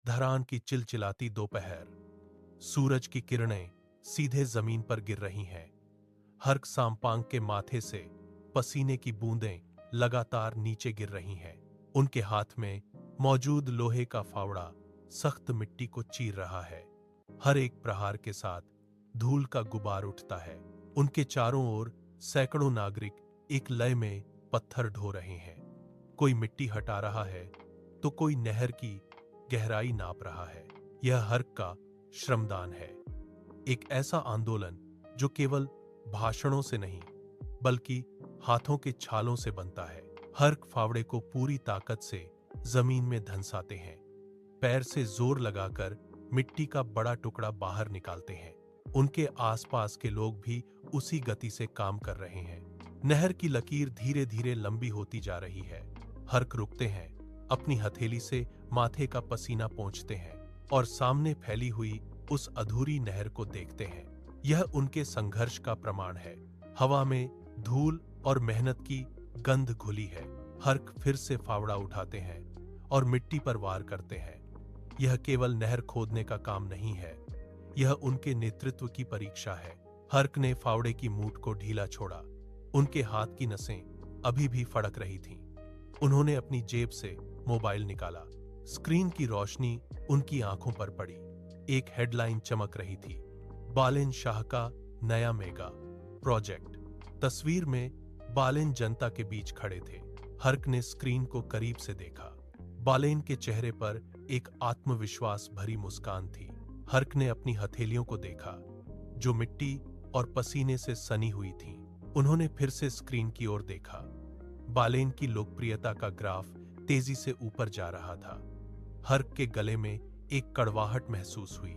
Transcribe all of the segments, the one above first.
धरान की चिलचिलाती दोपहर, सूरज की किरणें सीधे जमीन पर गिर रही हैं। हर्क सांपांग के माथे से पसीने की बूंदें लगातार नीचे गिर रही हैं। उनके हाथ में मौजूद लोहे का फावड़ा सख्त मिट्टी को चीर रहा है। हर एक प्रहार के साथ धूल का गुबार उठता है। उनके चारों ओर सैकड़ों नागरिक एक लय में पत्थर ढो रहे हैं। कोई मिट्टी हटा रहा है तो कोई नहर की गहराई नाप रहा है। यह हर्क का श्रमदान है, एक ऐसा आंदोलन जो केवल भाषणों से नहीं बल्कि हाथों के छालों से बनता है। हर्क फावड़े को पूरी ताकत से जमीन में धंसाते हैं, पैर से जोर लगाकर मिट्टी का बड़ा टुकड़ा बाहर निकालते हैं। उनके आसपास के लोग भी उसी गति से काम कर रहे हैं। नहर की लकीर धीरे धीरे लंबी होती जा रही है। हर्क रुकते हैं, अपनी हथेली से माथे का पसीना पोंछते हैं और सामने फैली हुई उस अधूरी नहर को देखते हैं। यह उनके संघर्ष का प्रमाण है। हवा में धूल और मेहनत की गंध घुली है। हर्क फिर से फावड़ा उठाते हैं और मिट्टी पर वार करते हैं। यह केवल नहर खोदने का काम नहीं है, यह उनके नेतृत्व की परीक्षा है। हर्क ने फावड़े की मूठ को ढीला छोड़ा। उनके हाथ की नसें अभी भी फड़क रही थीं। उन्होंने अपनी जेब से मोबाइल निकाला। स्क्रीन की रोशनी उनकी आंखों पर पड़ी। एक हेडलाइन चमक रही थी, बालेन शाह का नया मेगा प्रोजेक्ट। तस्वीर में बालेन जनता के बीच खड़े थे। हर्क ने स्क्रीन को करीब से देखा। बालेन के चेहरे पर एक आत्मविश्वास भरी मुस्कान थी। हर्क ने अपनी हथेलियों को देखा जो मिट्टी और पसीने से सनी हुई थीं। उन्होंने फिर से स्क्रीन की ओर देखा। बालेन की लोकप्रियता का ग्राफ तेजी से ऊपर जा रहा था। हर्क के गले में एक कड़वाहट महसूस हुई।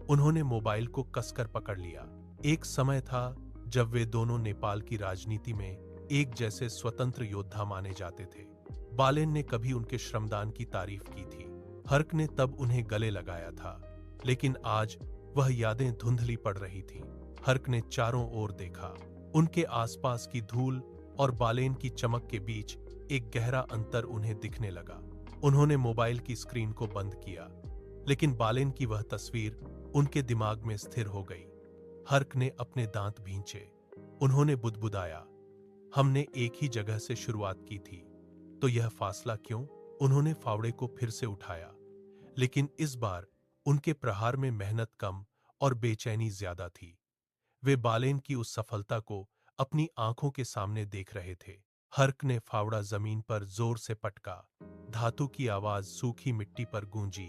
उन्होंने मोबाइल को कसकर पकड़ लिया। एक समय था जब वे दोनों नेपाल की राजनीति में एक जैसे स्वतंत्र योद्धा माने जाते थे। बालेन ने कभी उनके श्रमदान की तारीफ की थी। हर्क ने तब उन्हें गले लगाया था, लेकिन आज वह यादें धुंधली पड़ रही थीं। हर्क ने चारों ओर देखा। उनके आसपास की धूल और बालेन की चमक के बीच एक गहरा अंतर उन्हें दिखने लगा। उन्होंने मोबाइल की स्क्रीन को बंद किया, लेकिन बालेन की वह तस्वीर उनके दिमाग में स्थिर हो गई। हर्क ने अपने दांत भींचे। उन्होंने बुदबुदाया, हमने एक ही जगह से शुरुआत की थी, तो यह फासला क्यों? उन्होंने फावड़े को फिर से उठाया, लेकिन इस बार उनके प्रहार में मेहनत कम और बेचैनी ज्यादा थी। वे बालेन की उस सफलता को अपनी आंखों के सामने देख रहे थे। हर्क ने फावड़ा जमीन पर जोर से पटका। धातु की आवाज सूखी मिट्टी पर गूंजी।